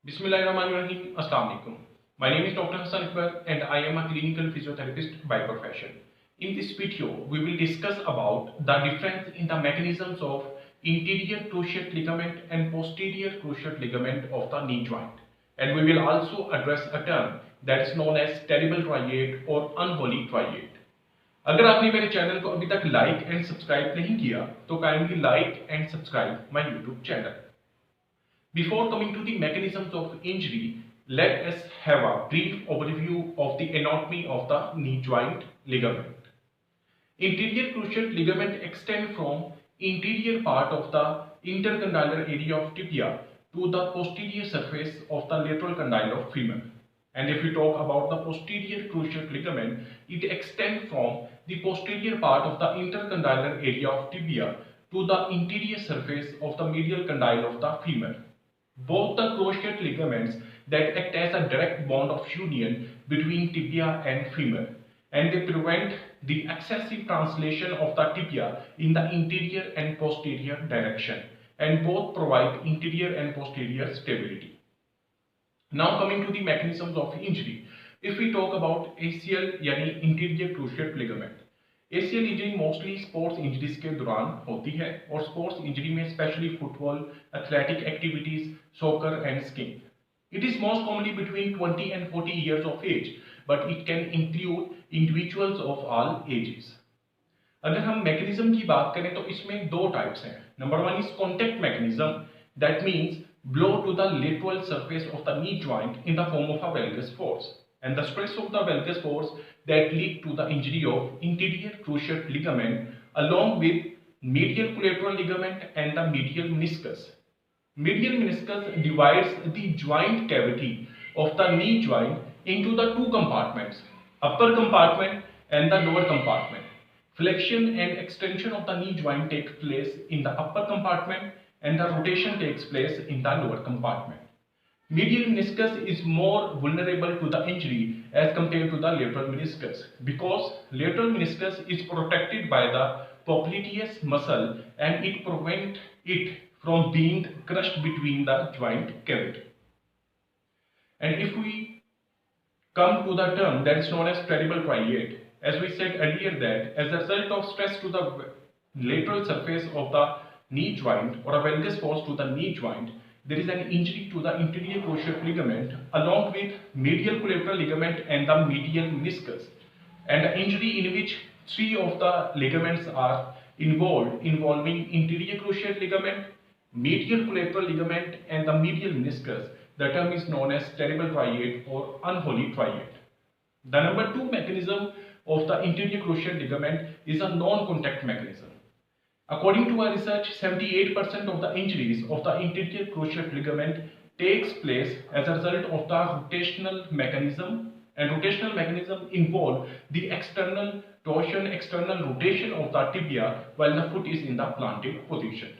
Bismillahirrahmanirrahim. Assalamu alaikum. My name is Dr. Hassan Akbar and I am a clinical physiotherapist by profession. In this video, we will discuss about the difference in the mechanisms of interior cruciate ligament and posterior cruciate ligament of the knee joint. And we will also address a term that is known as terrible triad or unholy triad. अगर आपने मेरे channel को अभी तक like and subscribe नहीं किया तो kindly like and subscribe my YouTube channel. Before coming to the mechanisms of injury, let us have a brief overview of the anatomy of the knee joint ligament. Interior cruciate ligament extend from interior part of the intercondylar area of tibia to the posterior surface of the lateral condyle of femur. And if we talk about the posterior cruciate ligament, it extends from the posterior part of the intercondylar area of tibia to the interior surface of the medial condyle of the femur. Both the cruciate ligaments that act as a direct bond of union between tibia and femur, and they prevent the excessive translation of the tibia in the interior and posterior direction, and both provide interior and posterior stability. Now coming to the mechanisms of injury, if we talk about ACL यानी interior cruciate ligament, ACL injury mostly sports injuries के दौरान होती है और sports injury में specially football, athletic activities, soccer and skiing. It is most commonly between 20 and 40 years of age, but it can include individuals of all ages. अगर हम mechanism की बात करें तो इसमें दो टाइप्स हैं. Number one is contact mechanism, that means blow to the lateral surface of the knee joint in the form of a valgus force, and the stress of the valgus force that lead to the injury of interior cruciate ligament along with medial collateral ligament and the medial meniscus. Medial meniscus divides the joint cavity of the knee joint into the two compartments, upper compartment and the lower compartment. Flexion and extension of the knee joint takes place in the upper compartment and the rotation takes place in the lower compartment. Medial meniscus is more vulnerable to the injury as compared to the lateral meniscus because lateral meniscus is protected by the popliteus muscle and it prevents it from being crushed between the joint cavity. And if we come to the term that is known as terrible triad, as we said earlier that as a result of stress to the lateral surface of the knee joint or a valgus force to the knee joint, there is an injury to the interior cruciate ligament along with medial collateral ligament and the medial meniscus, and an injury in which three of the ligaments are involved, involving interior cruciate ligament, medial collateral ligament and the medial meniscus. The term is known as terrible triad or unholy triad. The number two mechanism of the interior cruciate ligament is a non-contact mechanism. According to our research, 78% of the injuries of the interior cruciate ligament takes place as a result of the rotational mechanism, and rotational mechanism involve the external torsion, external rotation of the tibia while the foot is in the planted position.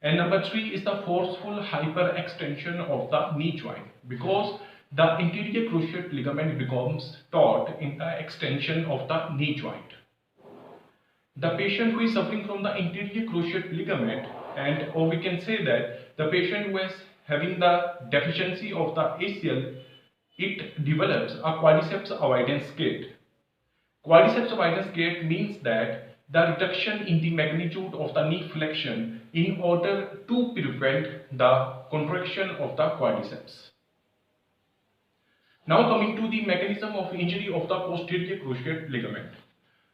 And number three is the forceful hyperextension of the knee joint because the interior cruciate ligament becomes taut in the extension of the knee joint. The patient who is suffering from the interior cruciate ligament, and or we can say that the patient who is having the deficiency of the ACL, it develops a quadriceps avoidance gait. Quadriceps avoidance gait means that the reduction in the magnitude of the knee flexion in order to prevent the contraction of the quadriceps. Now coming to the mechanism of injury of the posterior cruciate ligament.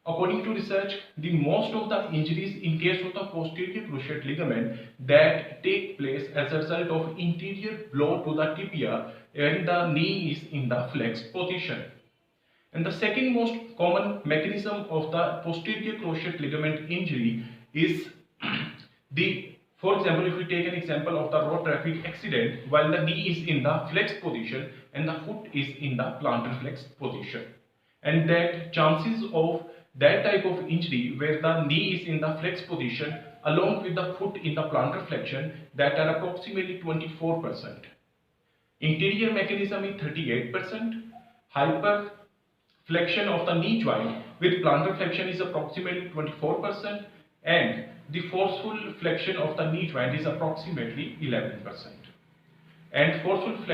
According to research, the most of the injuries in case of the posterior cruciate ligament that take place as a result of interior blow to the tibia and the knee is in the flexed position. And the second most common mechanism of the posterior cruciate ligament injury is for example, if we take an example of the road traffic accident while the knee is in the flexed position and the foot is in the plantar flexed position, and that chances of that type of injury where the knee is in the flexed position along with the foot in the plantar flexion, that are approximately 24%. Interior mechanism is 38%. Hyperflexion of the knee joint with plantar flexion is approximately 24%, and the forceful flexion of the knee joint is approximately 11%. and forceful flexion